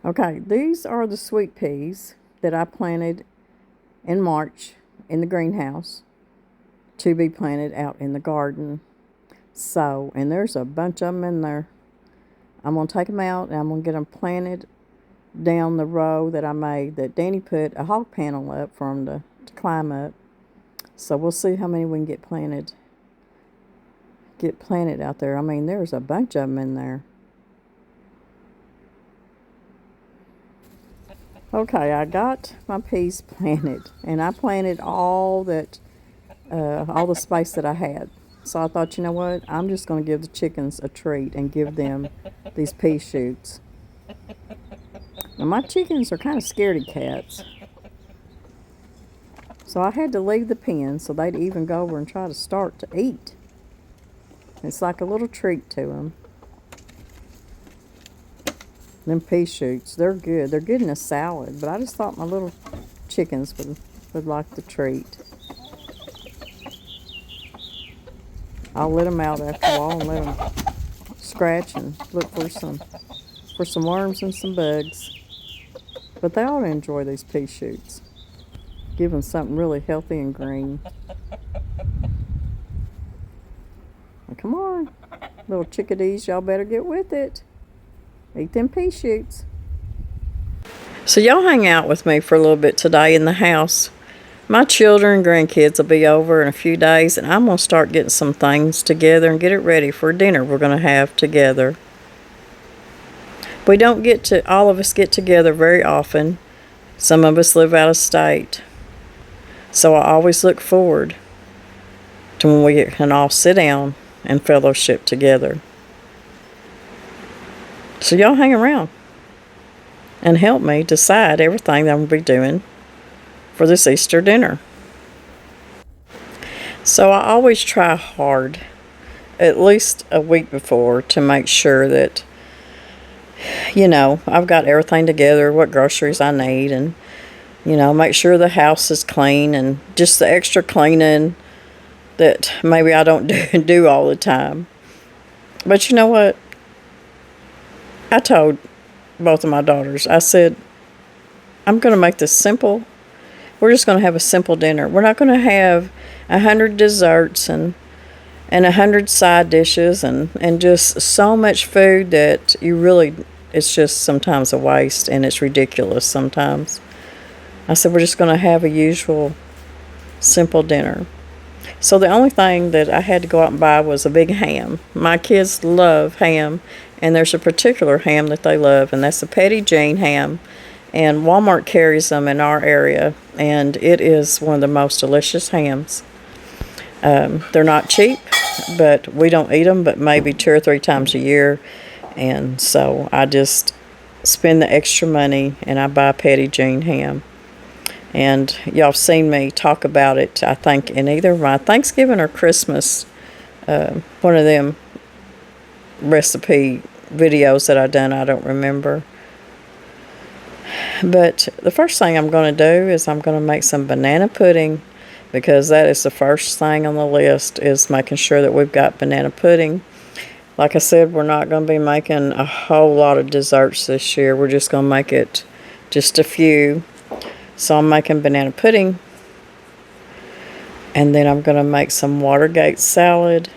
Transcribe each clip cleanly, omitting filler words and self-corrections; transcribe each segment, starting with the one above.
Okay, these are the sweet peas that I planted in March in the greenhouse to be planted out in the garden. So, and there's a bunch of them in there. I'm going to take them out and I'm going to get them planted down the row that I made that Danny put a hog panel up for them to climb up. So we'll see how many we can get planted out there. I mean, there's a bunch of them in there. Okay, I got my peas planted, and I planted all the space that I had. So I thought, you know what? I'm just going to give the chickens a treat and give them these pea shoots. Now, my chickens are kind of scaredy cats. So I had to leave the pen so they'd even go over and try to start to eat. It's like a little treat to them. Them pea shoots, they're good. They're good in a salad, but I just thought my little chickens would like the treat. I'll let them out after a while and let them scratch and look for some worms and some bugs. But they ought to enjoy these pea shoots. Give them something really healthy and green. Now, come on, little chickadees, y'all better get with it. Eat them pea shoots. So y'all hang out with me for a little bit today in the house. My children and grandkids will be over in a few days, and I'm going to start getting some things together and get it ready for dinner we're going to have together. We don't all of us get together very often. Some of us live out of state. So I always look forward to when we can all sit down and fellowship together. So y'all hang around and help me decide everything that I'm going to be doing for this Easter dinner. So I always try hard, at least a week before, to make sure that, I've got everything together, what groceries I need, and, make sure the house is clean and just the extra cleaning that maybe I don't do all the time. But you know what? I told both of my daughters, I said, I'm going to make this simple. We're just going to have a simple dinner. We're not going to have 100 desserts and 100 side dishes and just so much food that it's just sometimes a waste and it's ridiculous sometimes. I said, we're just going to have a usual simple dinner. So the only thing that I had to go out and buy was a big ham. My kids love ham, and there's a particular ham that they love, and that's a Petit Jean Ham. And Walmart carries them in our area, and it is one of the most delicious hams. They're not cheap, but we don't eat them but maybe 2 or 3 times a year. And so I just spend the extra money, and I buy Petit Jean Ham. And y'all have seen me talk about it, I think, in either my Thanksgiving or Christmas, one of them recipe videos that I done, I don't remember. But the first thing I'm going to do is I'm going to make some banana pudding, because that is the first thing on the list, is making sure that we've got banana pudding. Like I said, we're not going to be making a whole lot of desserts this year. We're just going to make it just a few. So I'm making banana pudding, and then I'm going to make some Watergate salad.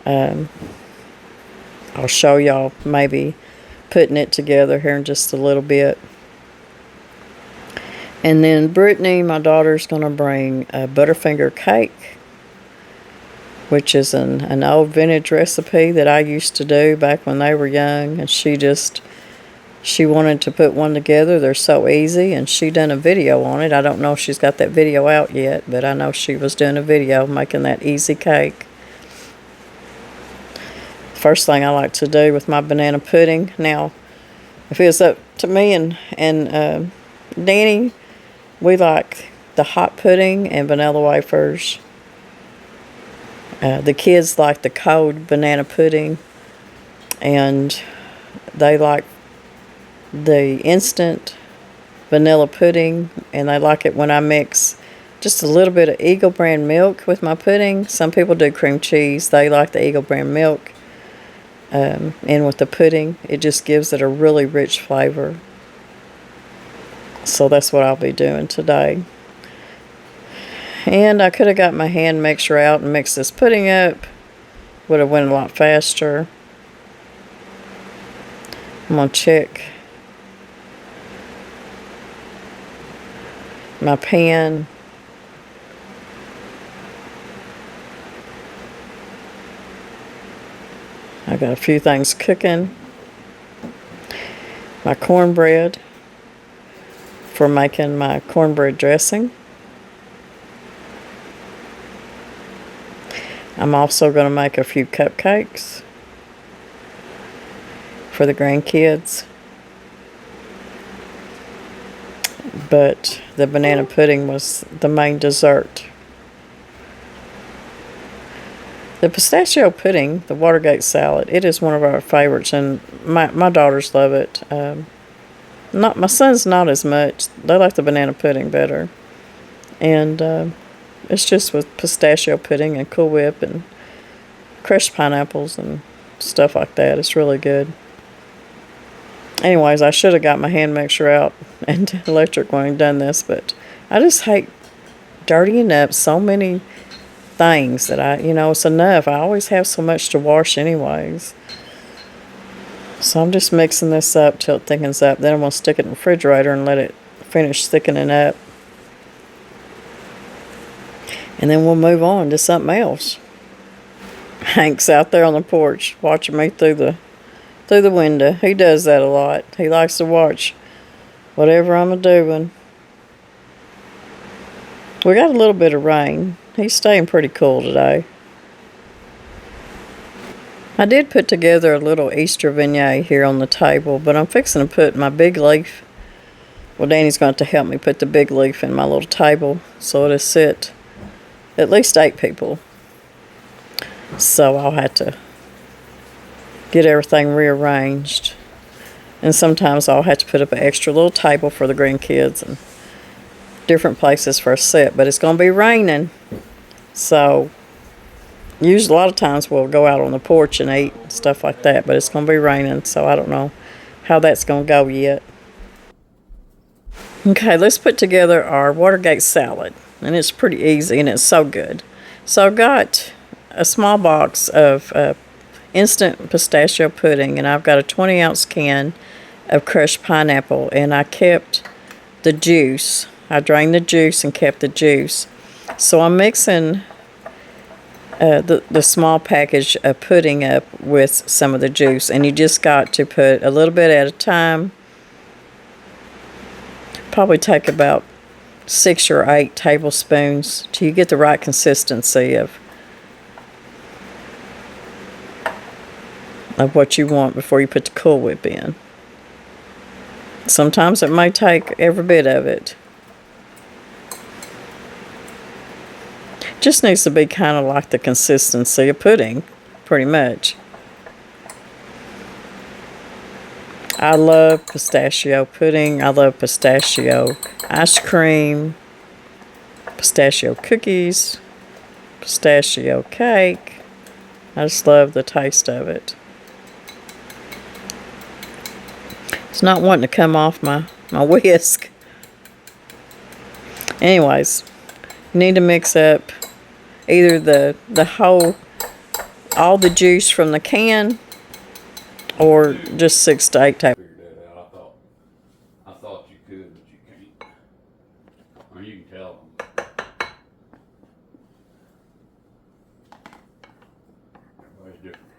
I'll show y'all maybe putting it together here in just a little bit. And then Brittany, my daughter's going to bring a Butterfinger cake, which is an old vintage recipe that I used to do back when they were young, and she wanted to put one together. They're so easy, and she done a video on it. I don't know if she's got that video out yet, but I know she was doing a video making that easy cake. First thing I like to do with my banana pudding. Now, if it was up to me and Danny, we like the hot pudding and vanilla wafers. The kids like the cold banana pudding, and they like the instant vanilla pudding, and they like it when I mix just a little bit of Eagle brand milk with my pudding. Some people do cream cheese. They like the Eagle brand milk in with the pudding. It just gives it a really rich flavor. So that's what I'll be doing today. And I could have got my hand mixer out and mixed this pudding up. Would have went a lot faster. I'm going to check my pan. I got a few things cooking. My cornbread for making my cornbread dressing. I'm also going to make a few cupcakes for the grandkids. But the banana pudding was the main dessert. The pistachio pudding, the Watergate salad, it is one of our favorites, and my daughters love it. Not my sons, not as much. They like the banana pudding better. And it's just with pistachio pudding and Cool Whip and crushed pineapples and stuff like that. It's really good. Anyways, I should have got my hand mixer out and electric when I done this, but I just hate dirtying up so many things that it's enough. I always have so much to wash anyways. So I'm just mixing this up till it thickens up. Then I'm going to stick it in the refrigerator and let it finish thickening up. And then we'll move on to something else. Hank's out there on the porch watching me through the window. He does that a lot. He likes to watch whatever I'm doing. We got a little bit of rain. He's staying pretty cool today. I did put together a little Easter vignette here on the table, but I'm fixing to put my big leaf. Well, Danny's going to help me put the big leaf in my little table so it'll sit at least 8 people. So I'll have to get everything rearranged. And sometimes I'll have to put up an extra little table for the grandkids and different places for a set. But it's going to be raining. So usually a lot of times we'll go out on the porch and eat and stuff like that. But it's going to be raining, so I don't know how that's going to go yet. Okay, let's put together our Watergate salad. And it's pretty easy and it's so good. So I've got a small box of instant pistachio pudding, and I've got a 20-ounce can of crushed pineapple, and I kept the juice. I drained the juice and kept the juice. So I'm mixing the small package of pudding up with some of the juice, and you just got to put a little bit at a time. Probably take about 6 or 8 tablespoons till you get the right consistency of what you want before you put the Cool Whip in. Sometimes it may take every bit of it. Just needs to be kind of like the consistency of pudding, pretty much. I love pistachio pudding. I love pistachio ice cream, pistachio cookies, pistachio cake. I just love the taste of it. It's not wanting to come off my whisk. Anyways, you need to mix up either the all the juice from the can, or just 6 to 8 tablespoons. Figured that out. I thought you could, but you can't. Or you can tell them. Everybody's different.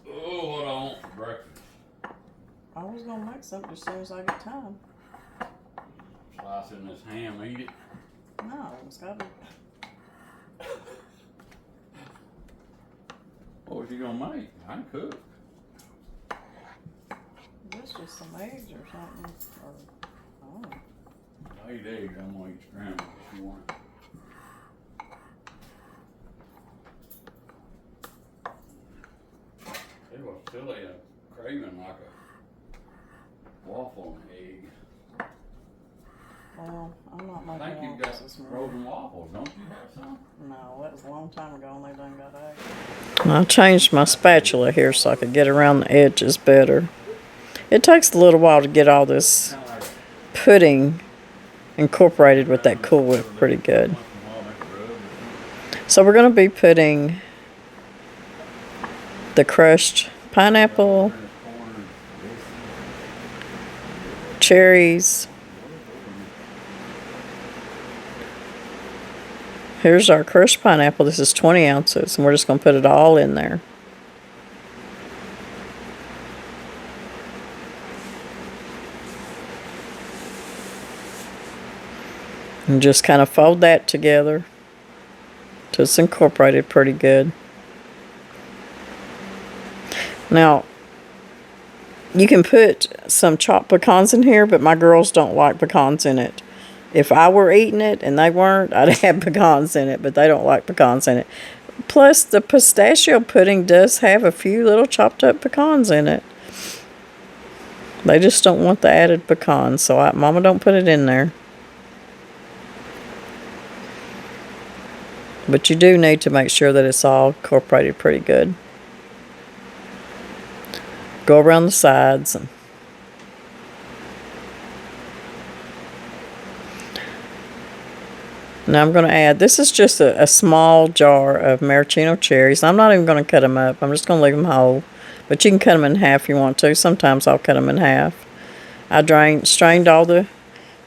Oh, what I want for breakfast. I was gonna make something as soon as I get time. Slicing this ham, eat it. No, it's gotta be. What was you gonna make? I can cook. This just some eggs or something. I eat eggs. I'm gonna eat scrambled this morning. It was silly, craving like a waffle and egg. Well, I'm not I making think you've waffles got this morning. frozen waffles, don't you have some? No, that was a long time ago and they done got eggs. I changed my spatula here so I could get around the edges better. It takes a little while to get all this pudding incorporated with that Cool Whip pretty good. So we're going to be putting the crushed pineapple, cherries. Here's our crushed pineapple. This is 20 ounces, and we're just going to put it all in there. And just kind of fold that together till it's incorporated pretty good. Now, you can put some chopped pecans in here, but my girls don't like pecans in it. If I were eating it and they weren't, I'd have pecans in it, but they don't like pecans in it. Plus, the pistachio pudding does have a few little chopped up pecans in it. They just don't want the added pecans, so Mama don't put it in there. But you do need to make sure that it's all incorporated pretty good. Go around the sides. Now I'm going to add, this is just a small jar of maraschino cherries. I'm not even going to cut them up. I'm just going to leave them whole. But you can cut them in half if you want to. Sometimes I'll cut them in half. I strained all the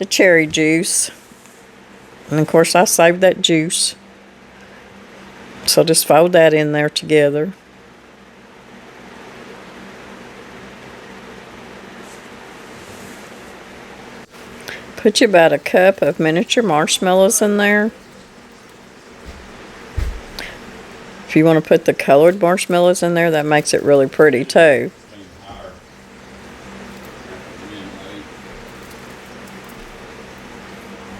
cherry juice. And of course I saved that juice. So just fold that in there together. Put you about a cup of miniature marshmallows in there. If you want to put the colored marshmallows in there, that makes it really pretty too.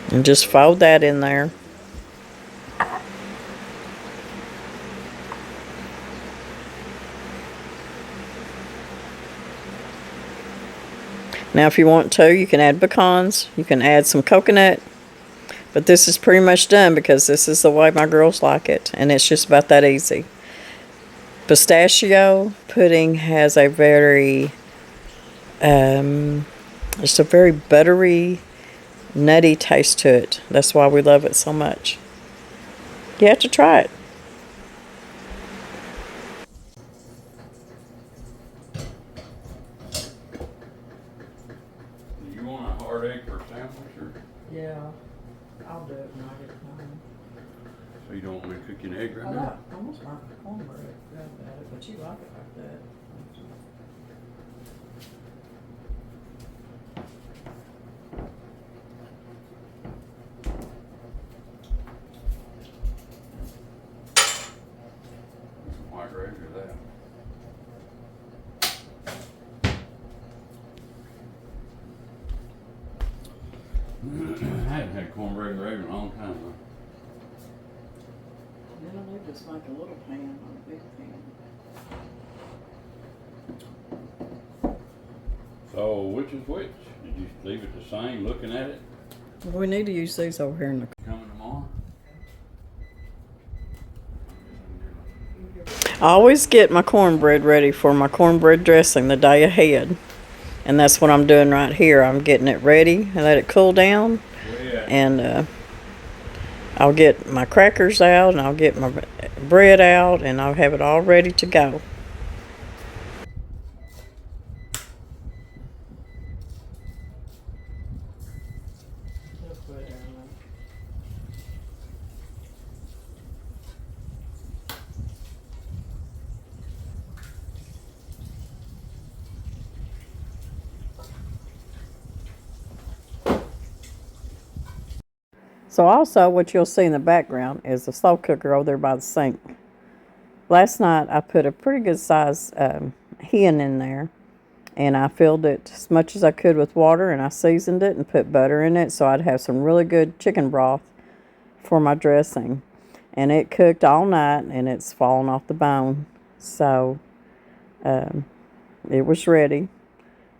And just fold that in there. Now if you want to, you can add pecans, you can add some coconut, but this is pretty much done because this is the way my girls like it, and it's just about that easy. Pistachio pudding has a very, it's a very buttery, nutty taste to it. That's why we love it so much. You have to try it. Yeah, I'll do it when I get home. So you don't want me to cook you an egg right now? I almost like the cornbread, but you like it like that. Some white gravy or that? I haven't had cornbread and gravy in a long time. Then I need to just make a little pan on a big pan. So which is which? Did you leave it the same looking at it? We need to use these over here in the. Coming tomorrow? I always get my cornbread ready for my cornbread dressing the day ahead. And that's what I'm doing right here. I'm getting it ready and let it cool down. And I'll get my crackers out and I'll get my bread out and I'll have it all ready to go. So also what you'll see in the background is the slow cooker over there by the sink. Last night I put a pretty good size hen in there and I filled it as much as I could with water and I seasoned it and put butter in it so I'd have some really good chicken broth for my dressing. And it cooked all night and it's fallen off the bone. So it was ready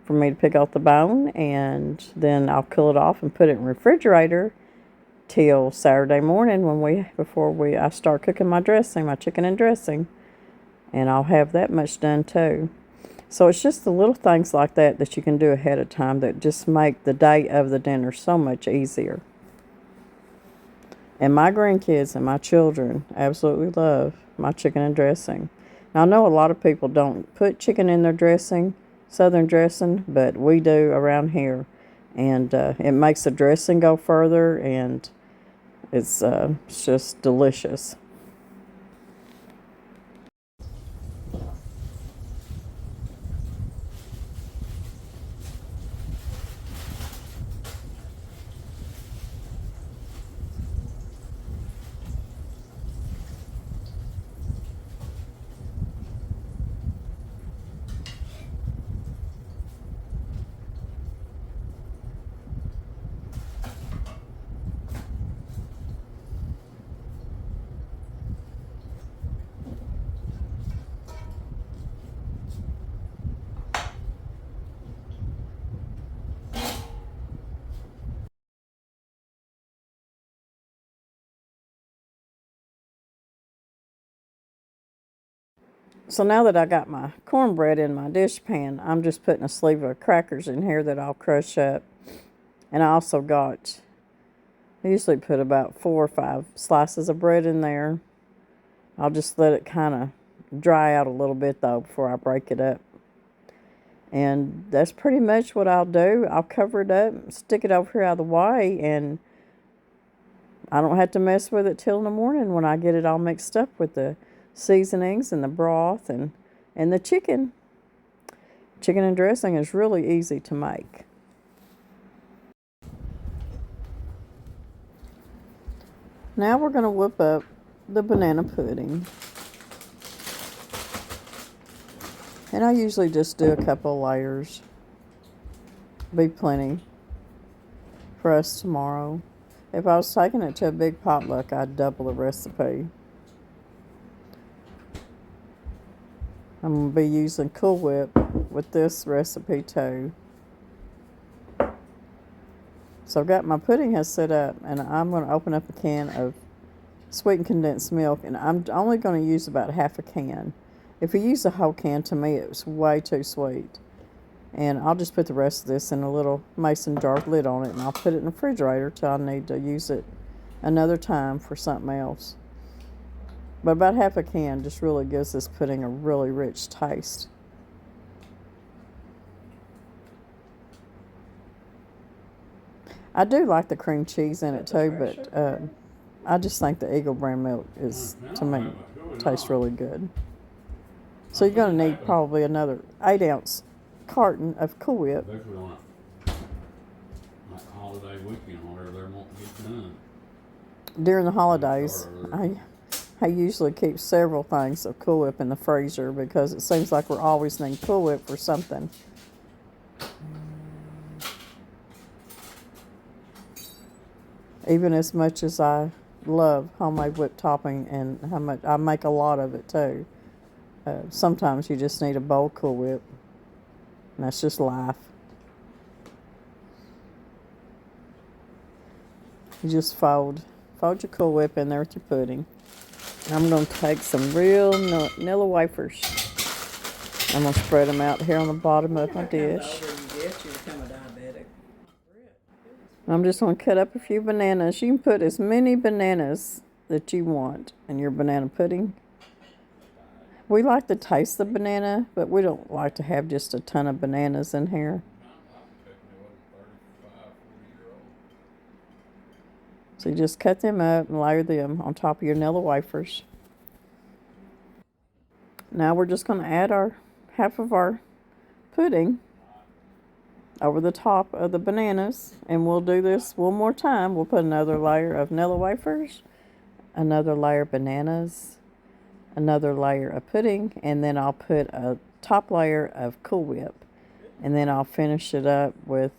for me to pick off the bone, and then I'll cool it off and put it in the refrigerator till Saturday morning before I start cooking my dressing, my chicken and dressing. And I'll have that much done too. So it's just the little things like that that you can do ahead of time that just make the day of the dinner so much easier. And my grandkids and my children absolutely love my chicken and dressing. Now, I know a lot of people don't put chicken in their dressing, southern dressing, but we do around here. And it makes the dressing go further, and it's just delicious. So now that I got my cornbread in my dishpan, I'm just putting a sleeve of crackers in here that I'll crush up. And I also got, I usually put about 4 or 5 slices of bread in there. I'll just let it kind of dry out a little bit though before I break it up. And that's pretty much what I'll do. I'll cover it up, stick it over here out of the way, and I don't have to mess with it till in the morning when I get it all mixed up with the seasonings and the broth and the chicken. Chicken and dressing is really easy to make. Now we're going to whip up the banana pudding. And I usually just do a couple of layers. Be plenty for us tomorrow. If I was taking it to a big potluck, I'd double the recipe. I'm going to be using Cool Whip with this recipe too. So I've got my pudding has set up, and I'm going to open up a can of sweetened condensed milk, and I'm only going to use about half a can. If you use a whole can, to me it's way too sweet. And I'll just put the rest of this in a little mason jar lid on it, and I'll put it in the refrigerator till I need to use it another time for something else. But about half a can just really gives this pudding a really rich taste. I do like the cream cheese in it too, but I just think the Eagle brand milk is, to me, tastes really good. So you're going to need probably another 8-ounce carton of Cool Whip. Especially on like holiday weekend or whatever, they won't get done. During the holidays, I usually keep several things of Cool Whip in the freezer because it seems like we're always needing Cool Whip for something. Even as much as I love homemade whipped topping and how much I make a lot of it too. Sometimes you just need a bowl of Cool Whip, and that's just life. You just fold your Cool Whip in there with your pudding. I'm going to take some real nilla wafers. I'm going to spread them out here on the bottom of my dish. I'm just going to cut up a few bananas. You can put as many bananas that you want in your banana pudding. We like to taste the banana, but we don't like to have just a ton of bananas in here. So you just cut them up and layer them on top of your nilla wafers. Now we're just going to add our half of our pudding over the top of the bananas, and we'll do this one more time. We'll put another layer of nilla wafers, another layer of bananas, another layer of pudding, and then I'll put a top layer of Cool Whip, and then I'll finish it up with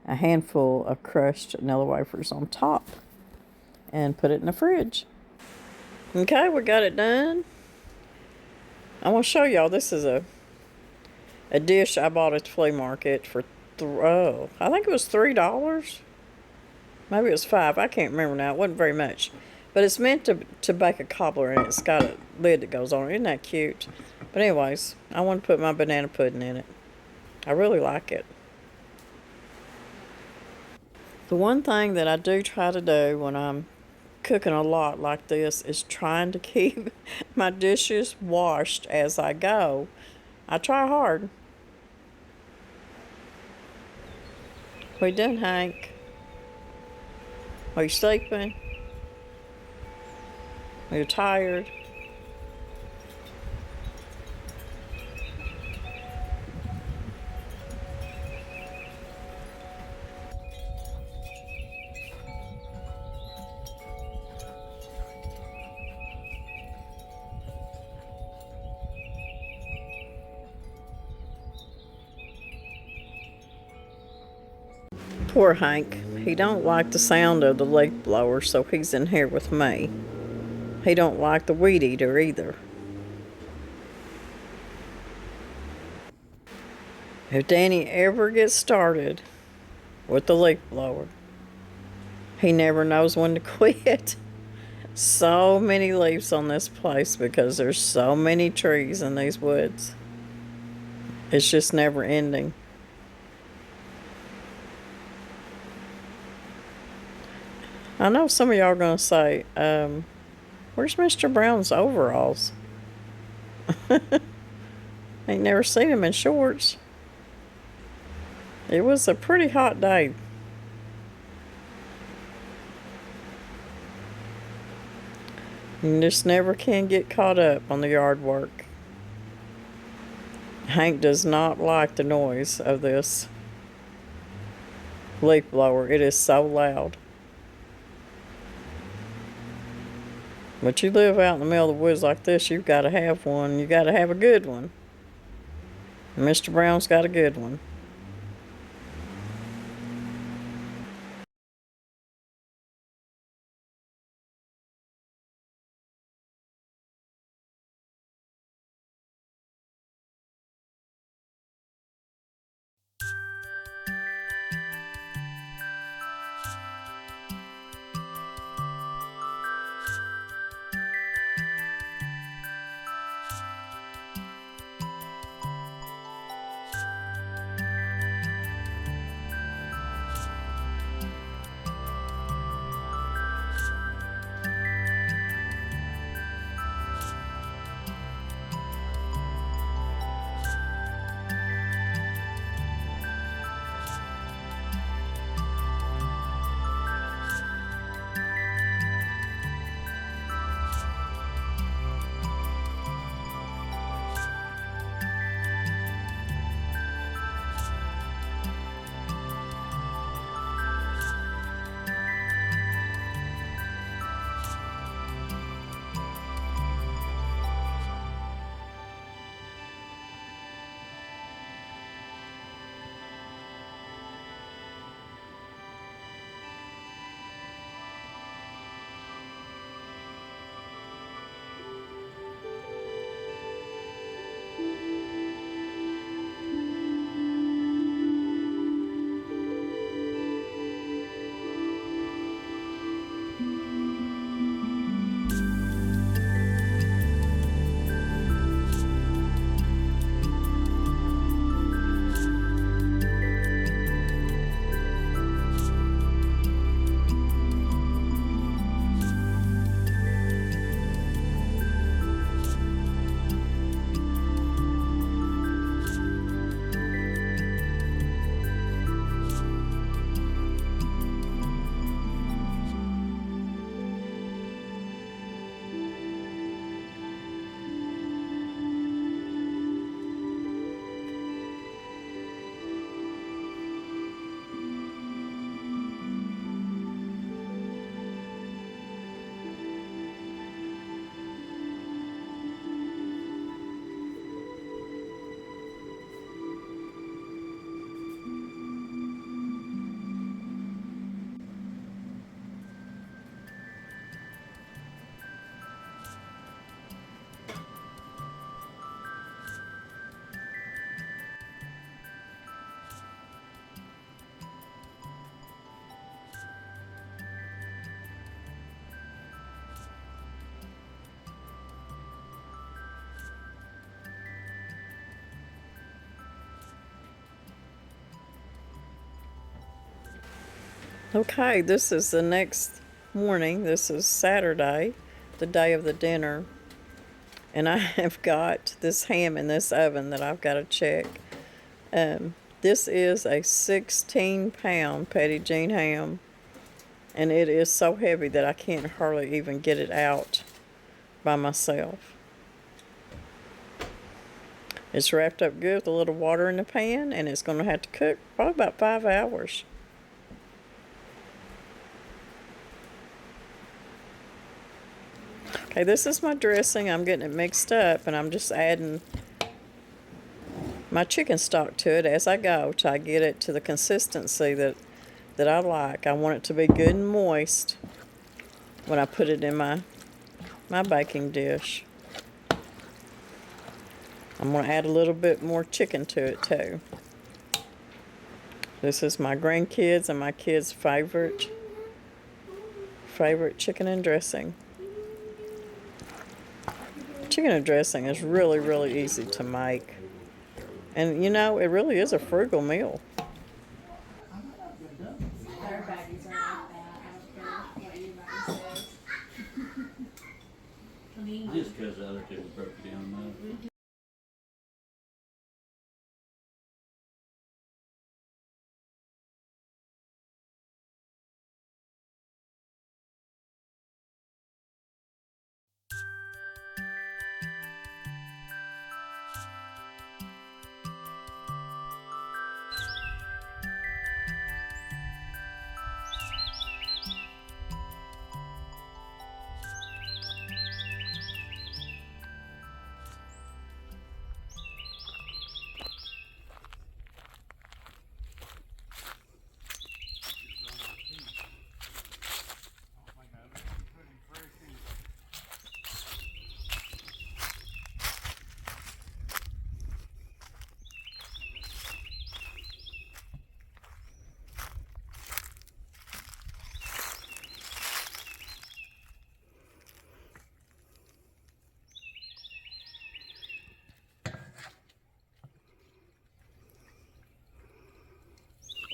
a handful of crushed nilla wafers on top and put it in the fridge. Okay, we got it done. I want to show y'all, this is a dish I bought at the flea market for I think it was $3. Maybe it was $5. I can't remember now. It wasn't very much. But it's meant to bake a cobbler, and it's got a lid that goes on it. Isn't that cute? But anyways, I want to put my banana pudding in it. I really like it. The one thing that I do try to do when I'm cooking a lot like this is trying to keep my dishes washed as I go. I try hard. We done, Hank? Are you sleeping? Are you tired? Poor Hank. He don't like the sound of the leaf blower, so he's in here with me. He don't like the weed eater either. If Danny ever gets started with the leaf blower, he never knows when to quit. So many leaves on this place because there's so many trees in these woods. It's just never ending. I know some of y'all are going to say, where's Mr. Brown's overalls? Ain't never seen him in shorts. It was a pretty hot day. You just never can get caught up on the yard work. Hank does not like the noise of this leaf blower. It is so loud. But you live out in the middle of the woods like this, you've got to have one. You got to have a good one. Mr. Brown's got a good one. Okay, this is the next morning. This is Saturday, the day of the dinner. And I have got this ham in this oven that I've got to check. This is a 16-pound Petit Jean Ham. And it is so heavy that I can't hardly even get it out by myself. It's wrapped up good with a little water in the pan, and it's going to have to cook probably about 5 hours. Okay, this is my dressing. I'm getting it mixed up, and I'm just adding my chicken stock to it as I go till I get it to the consistency that I like. I want it to be good and moist when I put it in my baking dish. I'm going to add a little bit more chicken to it too. This is my grandkids and my kids' favorite chicken and dressing. Chicken and dressing is really, really easy to make. And you know, it really is a frugal meal. Our baggies are like that. I don't care what anybody says. Just because the other two broke down though.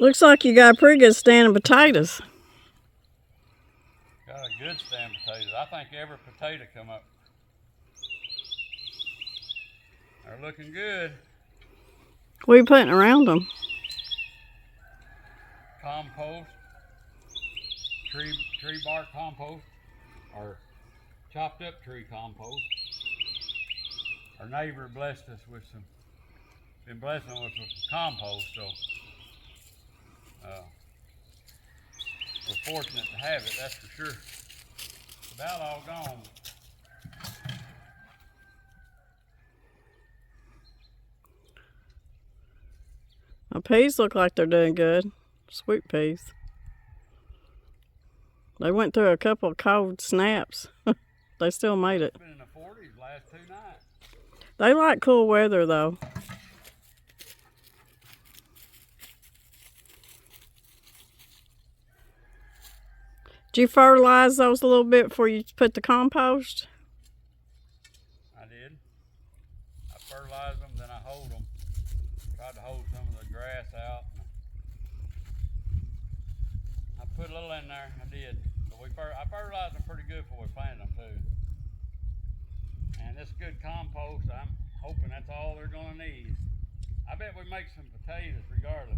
Looks like you got a pretty good stand of potatoes. Got a good stand of potatoes. I think every potato come up. They're looking good. What are you putting around them? Compost, tree bark compost, or chopped up tree compost. Our neighbor blessed us with been blessing us with some compost, so we're fortunate to have it, that's for sure. It's about all gone. My peas look like they're doing good. Sweet peas. They went through a couple of cold snaps. They still made it. It's been in the 40s last 2 nights. They like cool weather though. Did you fertilize those a little bit before you put the compost? I did. I fertilized them, then I hoed them. Tried to hold some of the grass out. I put a little in there, I did. But I fertilized them pretty good before we planted them too. And this good compost, I'm hoping that's all they're gonna need. I bet we make some potatoes regardless.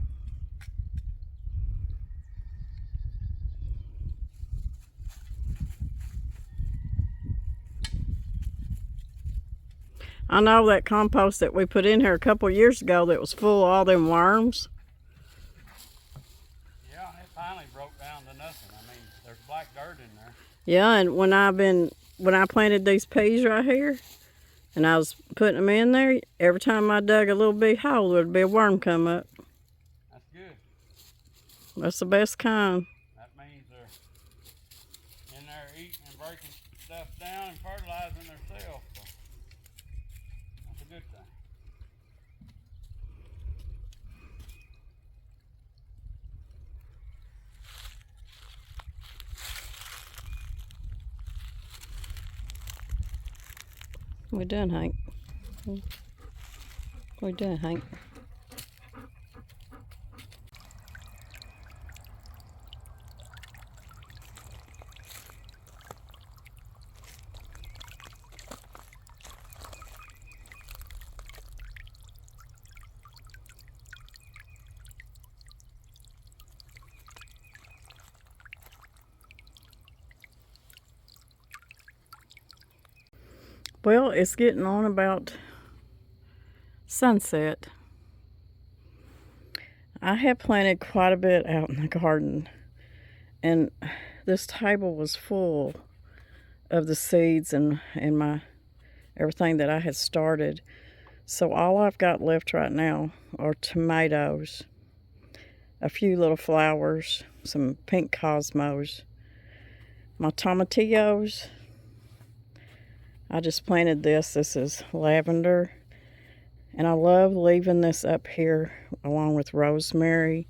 I know that compost that we put in here a couple of years ago that was full of all them worms. Yeah, it finally broke down to nothing. I mean, there's black dirt in there. Yeah, and when I planted these peas right here, and I was putting them in there, every time I dug a little big hole, there'd be a worm come up. That's good. That's the best kind. That means they're in there eating and breaking stuff down and fertilizing themselves. So that's a good thing. What you doing, Hank? What you doing, Hank? Well, it's getting on about sunset. I have planted quite a bit out in the garden, and this table was full of the seeds and my everything that I had started. So all I've got left right now are tomatoes, a few little flowers, some pink cosmos, my tomatillos. I just planted this. This is lavender. And I love leaving this up here along with rosemary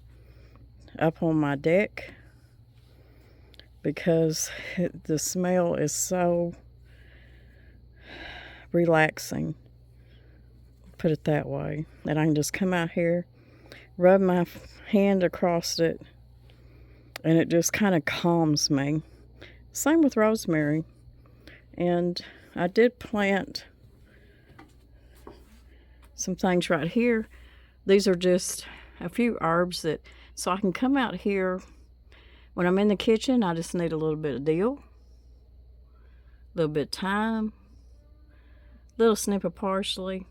up on my deck because the smell is so relaxing, put it that way, that I can just come out here, rub my hand across it, and it just kind of calms me. Same with rosemary. And I did plant some things right here. These are just a few herbs that, so I can come out here when I'm in the kitchen. I just need a little bit of dill, a little bit of thyme, a little snip of parsley,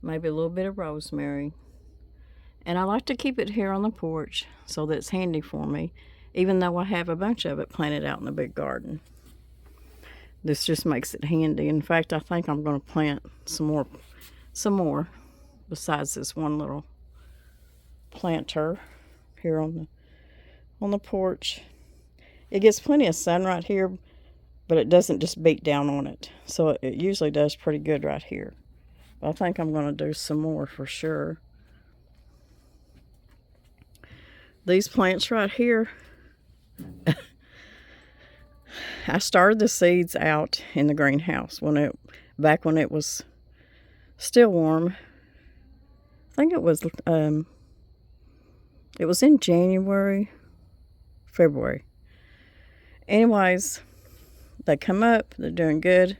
maybe a little bit of rosemary. And I like to keep it here on the porch so that it's handy for me, even though I have a bunch of it planted out in the big garden. This just makes it handy. In fact, I think I'm going to plant some more besides this one little planter here on the porch. It gets plenty of sun right here, but it doesn't just beat down on it. So it usually does pretty good right here. But I think I'm going to do some more for sure. These plants right here, I started the seeds out in the greenhouse back when it was still warm. I think it was in January, February. Anyways, they come up, they're doing good.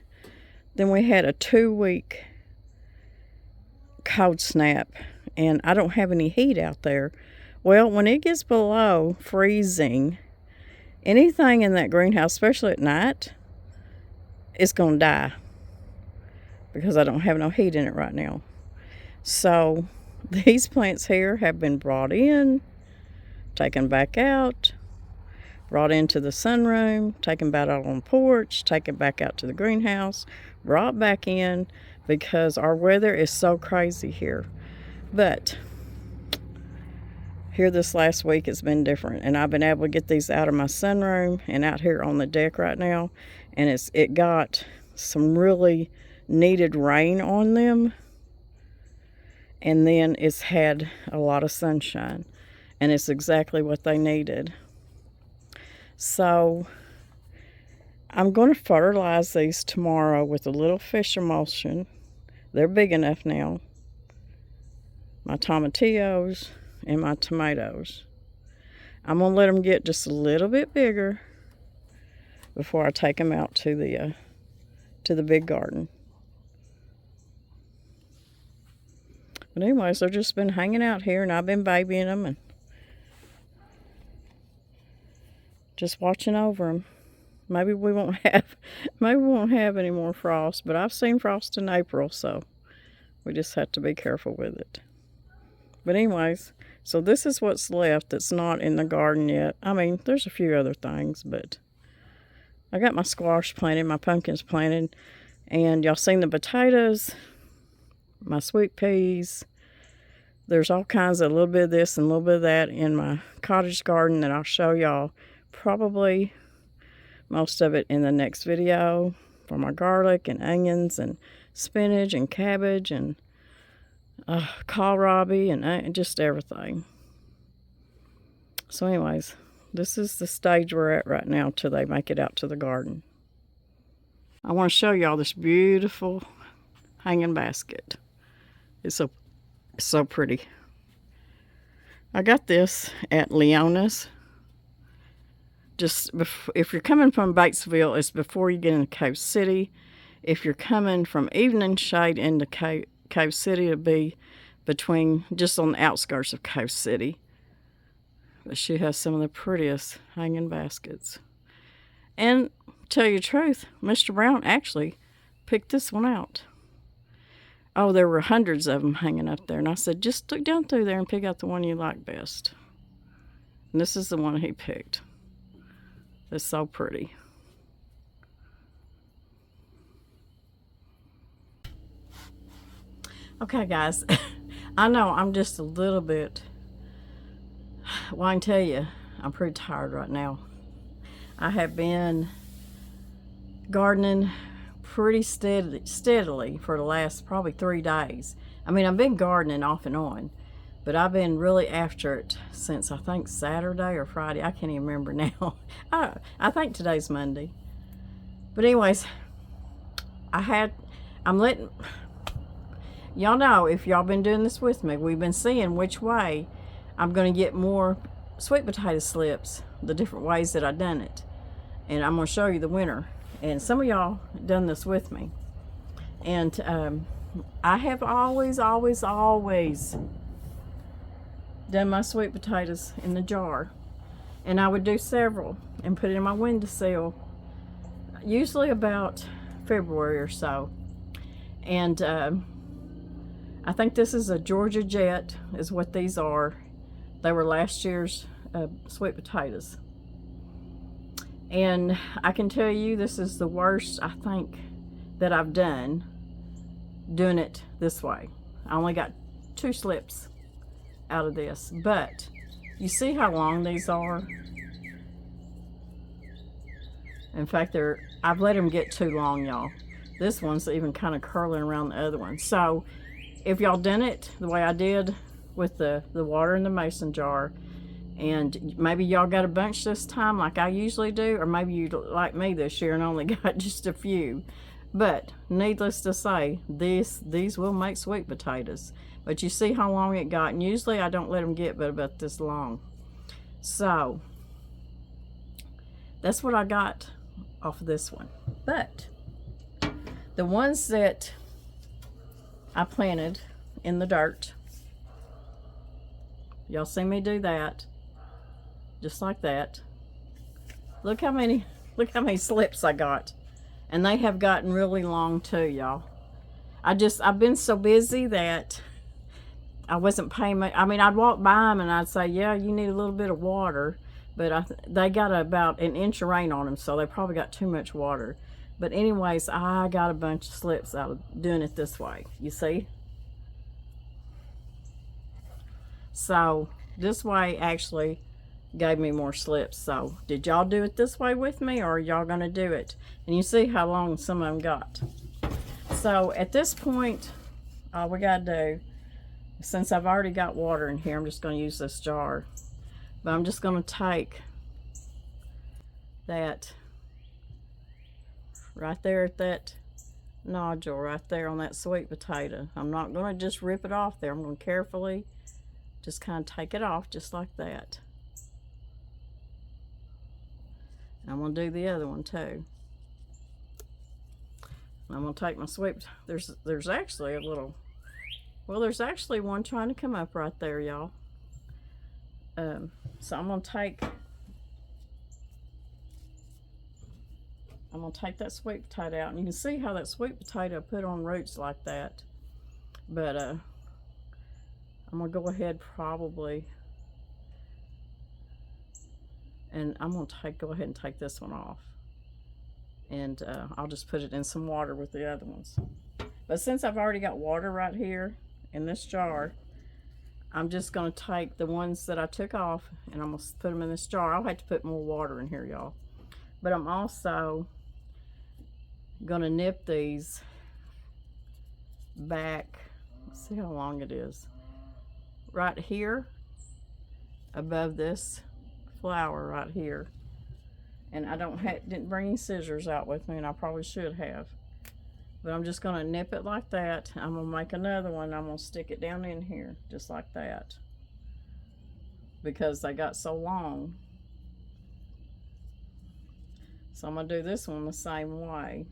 Then we had a 2-week cold snap, and I don't have any heat out there. Well, when it gets below freezing, anything in that greenhouse, especially at night, it's going to die because I don't have no heat in it right now. So these plants here have been brought in, taken back out, brought into the sunroom, taken back out on the porch, taken back out to the greenhouse, brought back in because our weather is so crazy here. But here this last week has been different, and I've been able to get these out of my sunroom and out here on the deck right now, and it got some really needed rain on them, and then it's had a lot of sunshine, and it's exactly what they needed. So I'm going to fertilize these tomorrow with a little fish emulsion. They're big enough now. My tomatillos and my tomatoes. I'm going to let them get just a little bit bigger before I take them out to the big garden. But anyways, they've just been hanging out here, and I've been babying them and just watching over them. Maybe we won't have any more frost, but I've seen frost in April, so we just have to be careful with it. But anyways, so this is what's left that's not in the garden yet. I mean, there's a few other things, but I got my squash planted, my pumpkins planted, and y'all seen the potatoes, my sweet peas. There's all kinds of a little bit of this and a little bit of that in my cottage garden that I'll show y'all, probably most of it in the next video, for my garlic and onions and spinach and cabbage and kohlrabi and just everything. So anyways, this is the stage we're at right now till they make it out to the garden. I want to show y'all this beautiful hanging basket. It's so pretty. I got this at Leona's. If you're coming from Batesville, it's before you get into Cave City. If you're coming from Evening Shade into Cave City, it'll be between, just on the outskirts of Cave City. But she has some of the prettiest hanging baskets. And tell you the truth, Mr. Brown actually picked this one out. Oh, there were hundreds of them hanging up there. And I said, just look down through there and pick out the one you like best. And this is the one he picked. It's so pretty. Okay, guys. I know I'm just a little bit... Well, I can tell you, I'm pretty tired right now. I have been gardening pretty steadily for the last probably 3 days. I mean, I've been gardening off and on, but I've been really after it since I think Saturday or Friday. I can't even remember now. I think today's Monday. But anyways, I'm letting y'all know, if y'all been doing this with me, we've been seeing which way I'm going to get more sweet potato slips, the different ways that I've done it. And I'm going to show you the winner. And some of y'all done this with me. And I have always done my sweet potatoes in the jar. And I would do several and put it in my windowsill, usually about February or so. And I think this is a Georgia Jet is what these are. They were last year's sweet potatoes. And I can tell you, this is the worst, I think, that I've done doing it this way. I only got 2 slips out of this. But you see how long these are? In fact, I've let them get too long, y'all. This one's even kind of curling around the other one. So if y'all done it the way I did with the water in the mason jar, and maybe y'all got a bunch this time like I usually do, or maybe you like me this year and only got just a few. But needless to say, these will make sweet potatoes. But you see how long it got, and usually I don't let them get but about this long. So that's what I got off of this one. But the ones that I planted in the dirt, y'all see me do that. Just like that. Look how many slips I got. And they have gotten really long too, y'all. I've been so busy that I wasn't paying much. I mean, I'd walk by them and I'd say, yeah, you need a little bit of water. But they got about an inch of rain on them, so they probably got too much water. But anyways, I got a bunch of slips out of doing it this way. You see? So this way actually gave me more slips. So did y'all do it this way with me, or are y'all gonna do it? And you see how long some of them got. So at this point, all we gotta do, since I've already got water in here, I'm just gonna use this jar. But I'm just gonna take that right there at that nodule right there on that sweet potato. I'm not gonna just rip it off there. I'm gonna carefully just kind of take it off just like that. I'm going to do the other one too. I'm going to take my sweet, there's actually a little, well, there's actually one trying to come up right there, y'all. So I'm going to take that sweet potato out, and you can see how that sweet potato put on roots like that. But I'm going to go ahead probably, and I'm going to go ahead and take this one off. And I'll just put it in some water with the other ones. But since I've already got water right here in this jar, I'm just going to take the ones that I took off and I'm going to put them in this jar. I'll have to put more water in here, y'all. But I'm also going to nip these back. Let's see how long it is. Right here above this flower right here. And I didn't bring any scissors out with me, and I probably should have. But I'm just going to nip it like that. I'm going to make another one. I'm going to stick it down in here just like that, because they got so long. So I'm going to do this one the same way.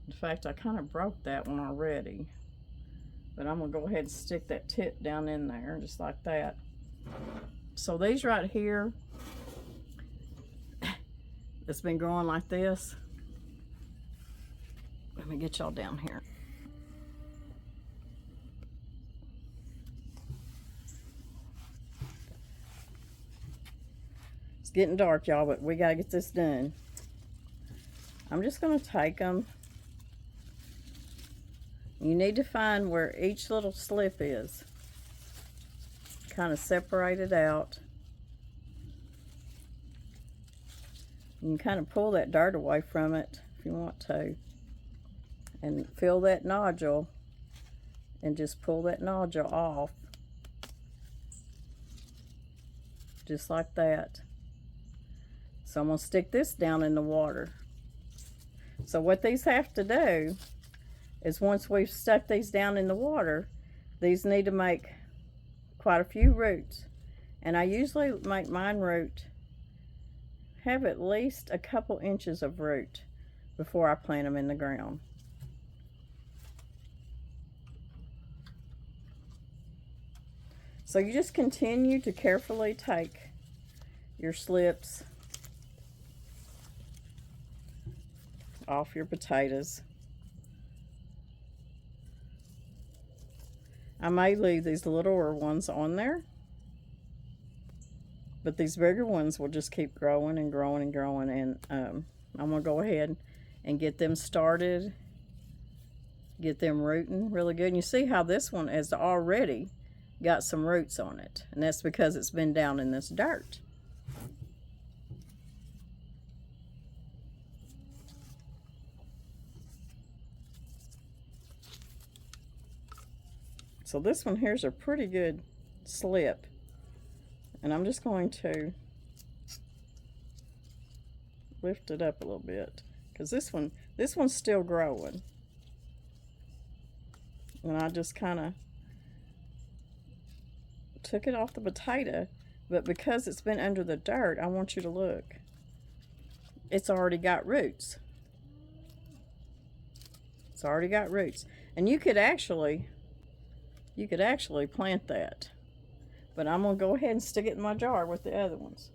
In fact, I kind of broke that one already. But I'm going to go ahead and stick that tip down in there just like that. So these right here, it's been growing like this. Let me get y'all down here. It's getting dark, y'all, but we gotta get this done. I'm just gonna take them. You need to find where each little slip is. Kind of separate it out. You can kind of pull that dirt away from it if you want to. And fill that nodule and just pull that nodule off. Just like that. So I'm going to stick this down in the water. So what these have to do is once we've stuck these down in the water, these need to make quite a few roots. And I usually make mine root, have at least a couple inches of root before I plant them in the ground. So you just continue to carefully take your slips off your potatoes. I may leave these littler ones on there, but these bigger ones will just keep growing and growing and growing, and I'm going to go ahead and get them started, get them rooting really good. And you see how this one has already got some roots on it, and that's because it's been down in this dirt. So this one here's a pretty good slip, and I'm just going to lift it up a little bit because this one's still growing, and I just kind of took it off the potato, but because it's been under the dirt, I want you to look. It's already got roots. It's already got roots. And you could actually plant that. But I'm going to go ahead and stick it in my jar with the other ones,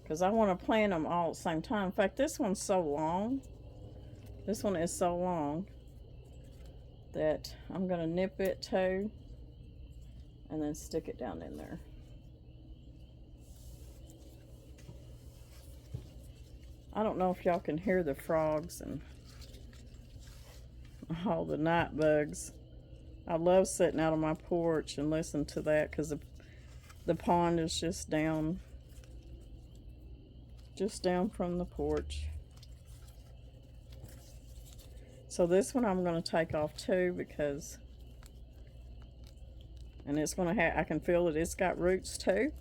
because I want to plant them all at the same time. In fact, this one's so long. This one is so long that I'm going to nip it too, and then stick it down in there. I don't know if y'all can hear the frogs and all the night bugs. I love sitting out on my porch and listening to that because the pond is just down from the porch. So this one I'm going to take off too, because, and it's going to have, I can feel that it's got roots too,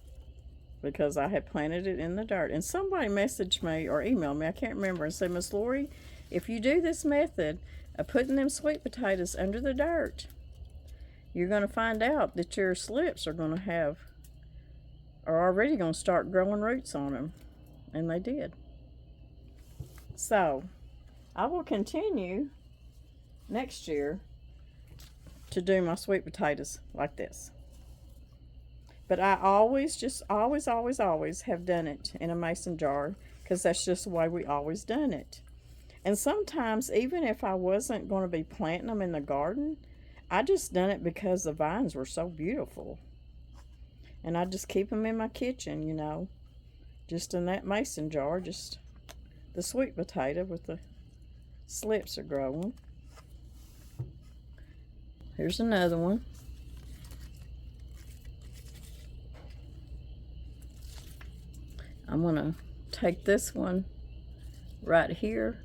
because I had planted it in the dirt. And somebody messaged me or emailed me, I can't remember, and said, Miss Lori, if you do this method of putting them sweet potatoes under the dirt, you're going to find out that your slips are already going to start growing roots on them. And they did. So I will continue next year to do my sweet potatoes like this. But I always have done it in a mason jar, because that's just the way we always done it. And sometimes, even if I wasn't going to be planting them in the garden, I just done it because the vines were so beautiful. And I just keep them in my kitchen, you know, just in that mason jar, just the sweet potato with the slips are growing. Here's another one. I'm going to take this one right here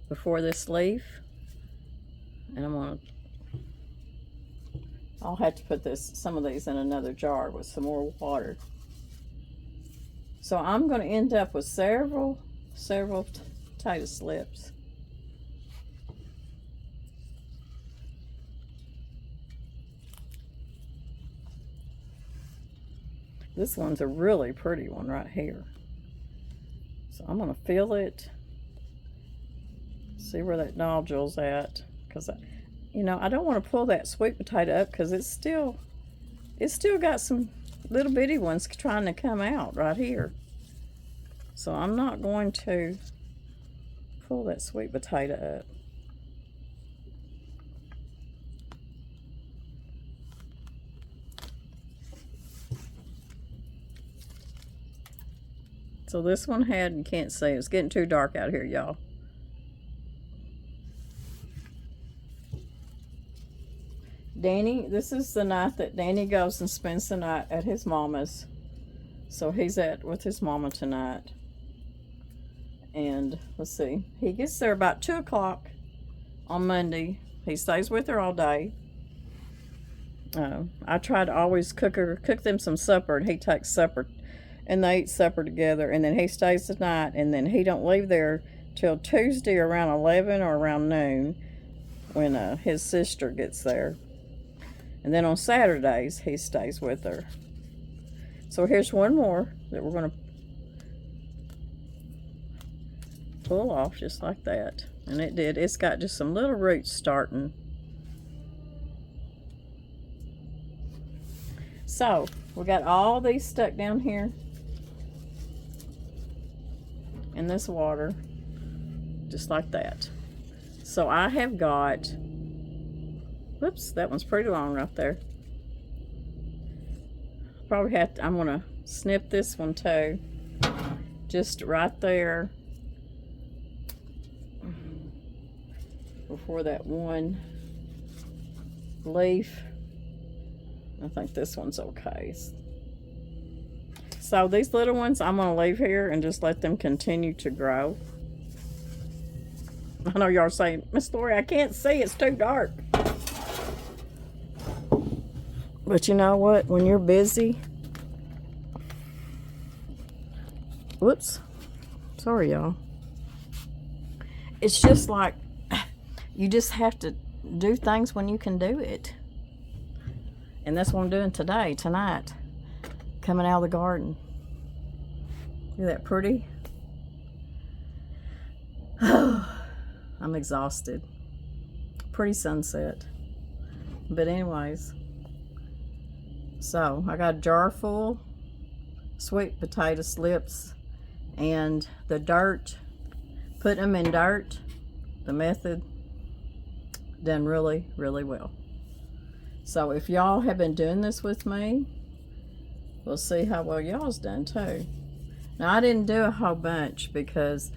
before this leaf, and I'll have to put some of these in another jar with some more water. So I'm going to end up with several potato slips. This one's a really pretty one right here. So I'm going to fill it. See where that nodule's at, because I don't want to pull that sweet potato up, because it's still got some little bitty ones trying to come out right here. So I'm not going to pull that sweet potato up. So this one had, you can't see, it's getting too dark out here, y'all. Danny, this is the night that Danny goes and spends the night at his mama's. So he's with his mama tonight. And let's see, he gets there about 2 o'clock on Monday. He stays with her all day. I try to always cook them some supper, and he takes supper, and they eat supper together, and then he stays the night, and then he don't leave there till Tuesday around 11 or around noon when his sister gets there. And then on Saturdays he stays with her. So here's one more that we're going to pull off just like that. And it's got just some little roots starting. So we got all these stuck down here in this water, just like that. So I have got, whoops, that one's pretty long right there. Probably I'm gonna snip this one too, just right there before that one leaf. I think this one's okay. So these little ones I'm gonna leave here and just let them continue to grow. I know y'all are saying, Miss Lori, I can't see, it's too dark. But you know what? When you're busy, whoops, sorry y'all. It's just like, you just have to do things when you can do it. And that's what I'm doing tonight, coming out of the garden. Isn't that pretty? I'm exhausted. Pretty sunset. But anyways, so I got a jar full sweet potato slips, and the dirt, putting them in dirt, the method done really, really well. So if y'all have been doing this with me, we'll see how well y'all's done too. Now I didn't do a whole bunch because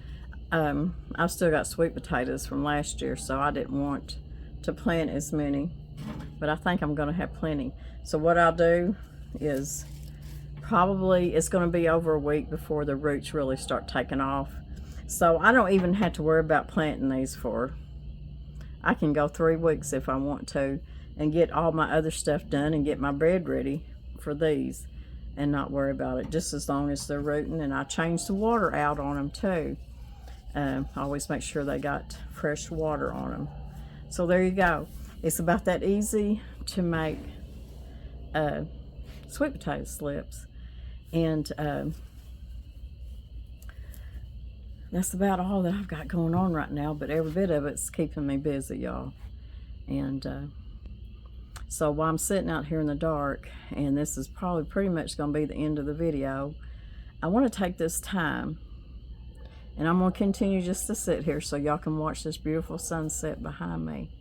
I've still got sweet potatoes from last year, so I didn't want to plant as many, but I think I'm going to have plenty. So what I'll do is, probably it's going to be over a week before the roots really start taking off. So I don't even have to worry about planting these I can go 3 weeks if I want to and get all my other stuff done and get my bread ready for these and not worry about it, just as long as they're rooting. And I change the water out on them too. I always make sure they got fresh water on them. So there you go. It's about that easy to make sweet potato slips. And that's about all that I've got going on right now, but every bit of it's keeping me busy, y'all. And so while I'm sitting out here in the dark, and this is probably pretty much going to be the end of the video, I want to take this time, and I'm going to continue just to sit here so y'all can watch this beautiful sunset behind me.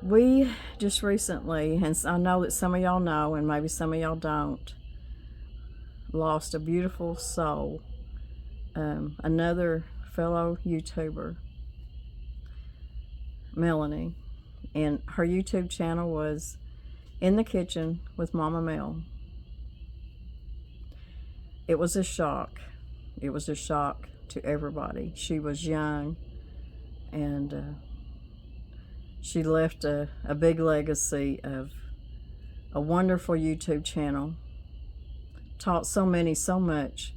We just recently, and I know that some of y'all know, and maybe some of y'all don't, lost a beautiful soul. Another fellow YouTuber, Melanie, and her YouTube channel was In the Kitchen with Mama Mel. It was a shock. It was a shock to everybody. She was young, and she left a big legacy of a wonderful YouTube channel, taught so many so much,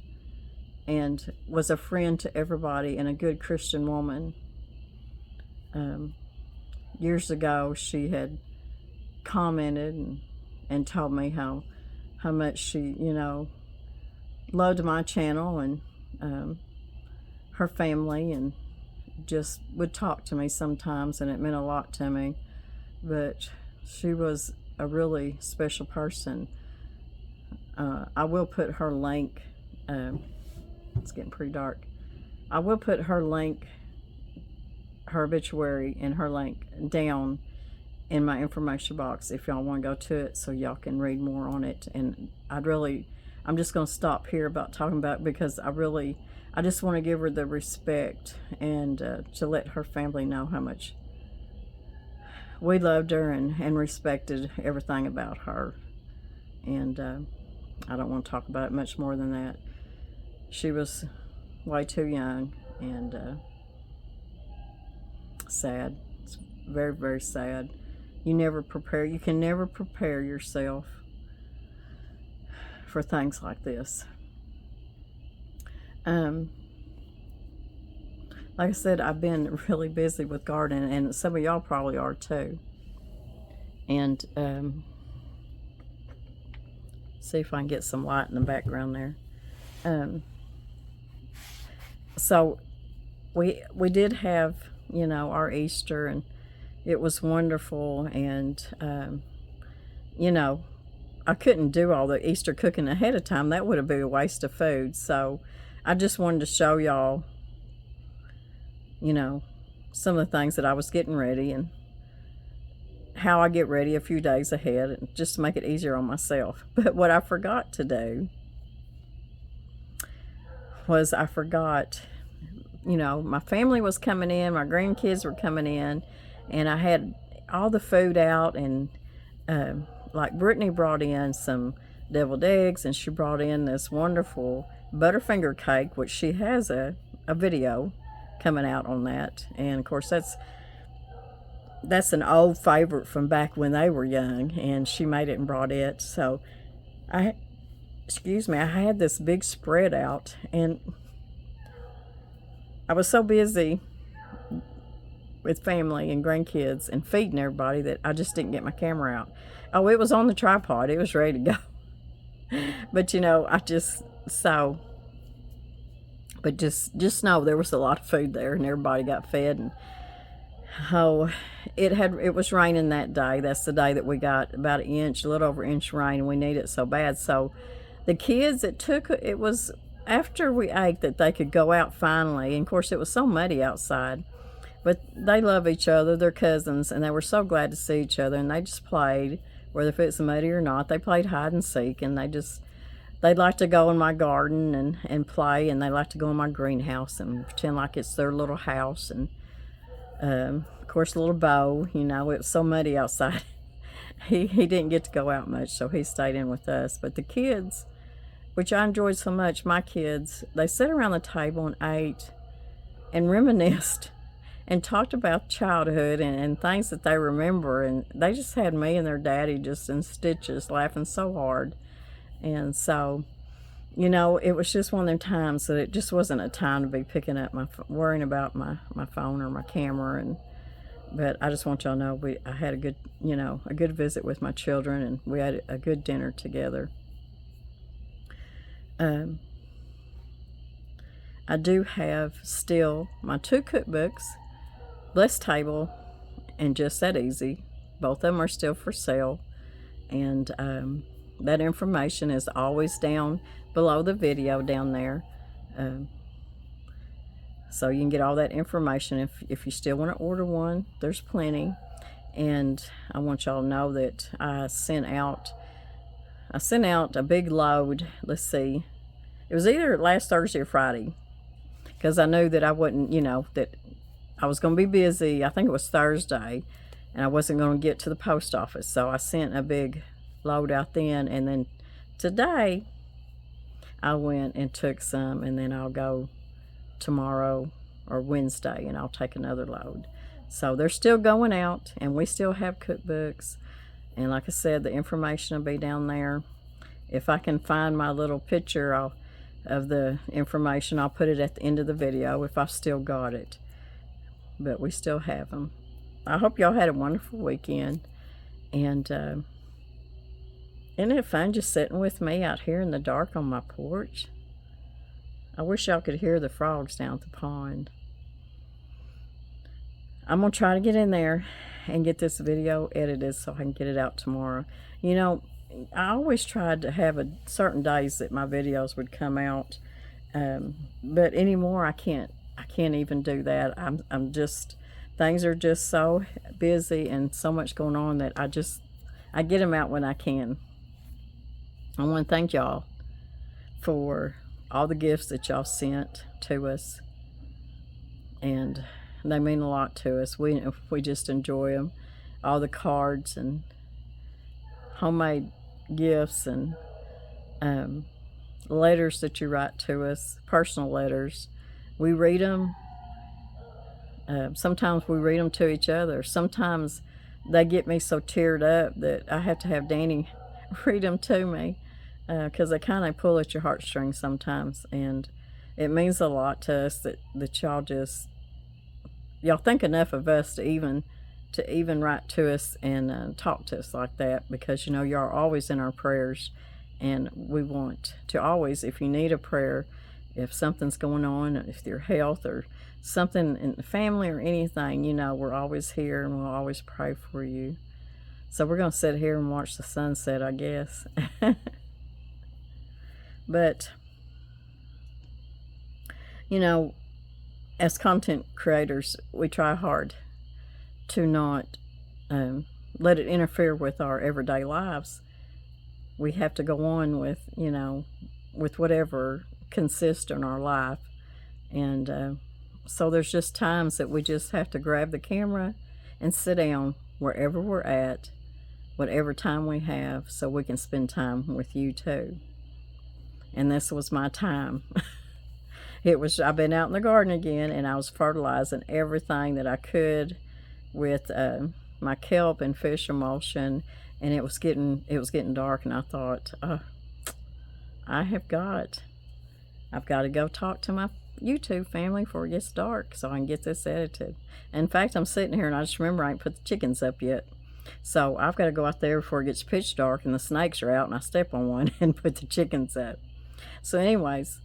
and was a friend to everybody and a good Christian woman. Years ago, she had commented and told me how much she, loved my channel and her family, and just would talk to me sometimes, and it meant a lot to me. But she was a really special person. I will put her link, it's getting pretty dark, I will put her link, her obituary and her link down in my information box if y'all want to go to it so y'all can read more on it. And I'm just going to stop here about talking about it because I just want to give her the respect and to let her family know how much we loved her and respected everything about her. And I don't want to talk about it much more than that. She was way too young and sad. It's very, very sad. You can never prepare yourself for things like this. Like I said, I've been really busy with gardening, and some of y'all probably are too. And see if I can get some light in the background there. So we did have, you know, our Easter, and it was wonderful. And you know, I couldn't do all the Easter cooking ahead of time. That would have been a waste of food. So I just wanted to show y'all, you know, some of the things that I was getting ready and how I get ready a few days ahead, and just to make it easier on myself. But what I forgot to do was you know, my family was coming in, my grandkids were coming in, and I had all the food out, and like Brittany brought in some deviled eggs, and she brought in this wonderful Butterfinger cake, which she has a video coming out on that. And of course that's an old favorite from back when they were young, and she made it and brought it. So I had this big spread out, and I was so busy with family and grandkids and feeding everybody that I just didn't get my camera out. Oh, it was on the tripod. It was ready to go. But you know, but just know there was a lot of food there, and everybody got fed. And it was raining that day. That's the day that we got about a little over an inch rain, and we needed it so bad. So the kids, it was after we ate that they could go out finally. And of course, it was so muddy outside, but they love each other. They're cousins, and they were so glad to see each other. And they just played, whether if it's muddy or not. They played hide and seek, and they'd like to go in my garden and play, and they like to go in my greenhouse and pretend like it's their little house. And of course, little Bo, you know, it was so muddy outside. He didn't get to go out much, so he stayed in with us. But the kids, which I enjoyed so much, my kids, they sat around the table and ate and reminisced and talked about childhood and things that they remember. And they just had me and their daddy just in stitches, laughing so hard. And so, you know, it was just one of them times that it just wasn't a time to be picking up worrying about my phone or my camera. But I just want y'all to know I had a good visit with my children, and we had a good dinner together. I do have still my 2 cookbooks, Blessed Table and Just That Easy. Both of them are still for sale. And that information is always down below the video down there. So you can get all that information. If you still want to order one, there's plenty. And I want y'all to know that I sent out a big load. Let's see. It was either last Thursday or Friday, because I knew that I wouldn't, you know, that I was going to be busy. I think it was Thursday, and I wasn't going to get to the post office. So I sent a big load out then, and then today I went and took some, and then I'll go tomorrow or Wednesday, and I'll take another load. So they're still going out, and we still have cookbooks. And like I said, the information will be down there. If I can find my little picture of the information, I'll put it at the end of the video if I've still got it. But we still have them. I hope y'all had a wonderful weekend. And isn't it fun just sitting with me out here in the dark on my porch? I wish y'all could hear the frogs down at the pond. I'm going to try to get in there and get this video edited so I can get it out tomorrow. You know, I always tried to have certain days that my videos would come out. But anymore, I can't I can't even do that. I'm just, things are just so busy and so much going on that I get them out when I can. I want to thank y'all for all the gifts that y'all sent to us, and they mean a lot to us. We just enjoy them. All the cards and homemade gifts and letters that you write to us, personal letters. We read them. Sometimes we read them to each other. Sometimes they get me so teared up that I have to have Danny read them to me, because they kind of pull at your heartstrings sometimes. And it means a lot to us that y'all think enough of us to even write to us and talk to us like that, because you're always in our prayers, and we want to always, if you need a prayer, if something's going on, if your health or something in the family or anything, we're always here and we'll always pray for you. So we're going to sit here and watch the sunset, I guess. But as content creators, we try hard to not let it interfere with our everyday lives. We have to go on with whatever consists in our life. And so there's just times that we just have to grab the camera and sit down wherever we're at, whatever time we have, so we can spend time with you too. And this was my time. I've been out in the garden again, and I was fertilizing everything that I could with my kelp and fish emulsion, and it was getting dark, and I thought, I've got to go talk to my YouTube family before it gets dark so I can get this edited. In fact, I'm sitting here and I just remember I ain't put the chickens up yet. So I've got to go out there before it gets pitch dark and the snakes are out and I step on one and put the chickens up. So anyways,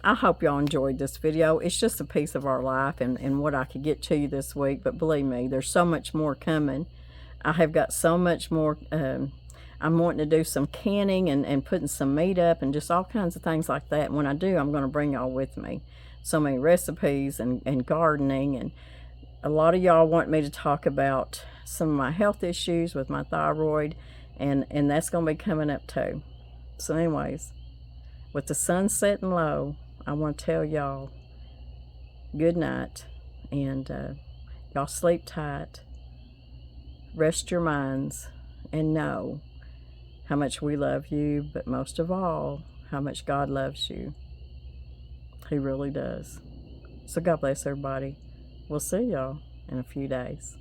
I hope y'all enjoyed this video. It's just a piece of our life and what I could get to you this week. But believe me, there's so much more coming. I have got so much more. I'm wanting to do some canning and putting some meat up and just all kinds of things like that. And when I do, I'm going to bring y'all with me. So many recipes and gardening. And a lot of y'all want me to talk about some of my health issues with my thyroid. And that's going to be coming up too. So anyways, with the sun setting low, I want to tell y'all good night. And y'all sleep tight. Rest your minds and know how much we love you, but most of all, how much God loves you. He really does. So God bless everybody. We'll see y'all in a few days.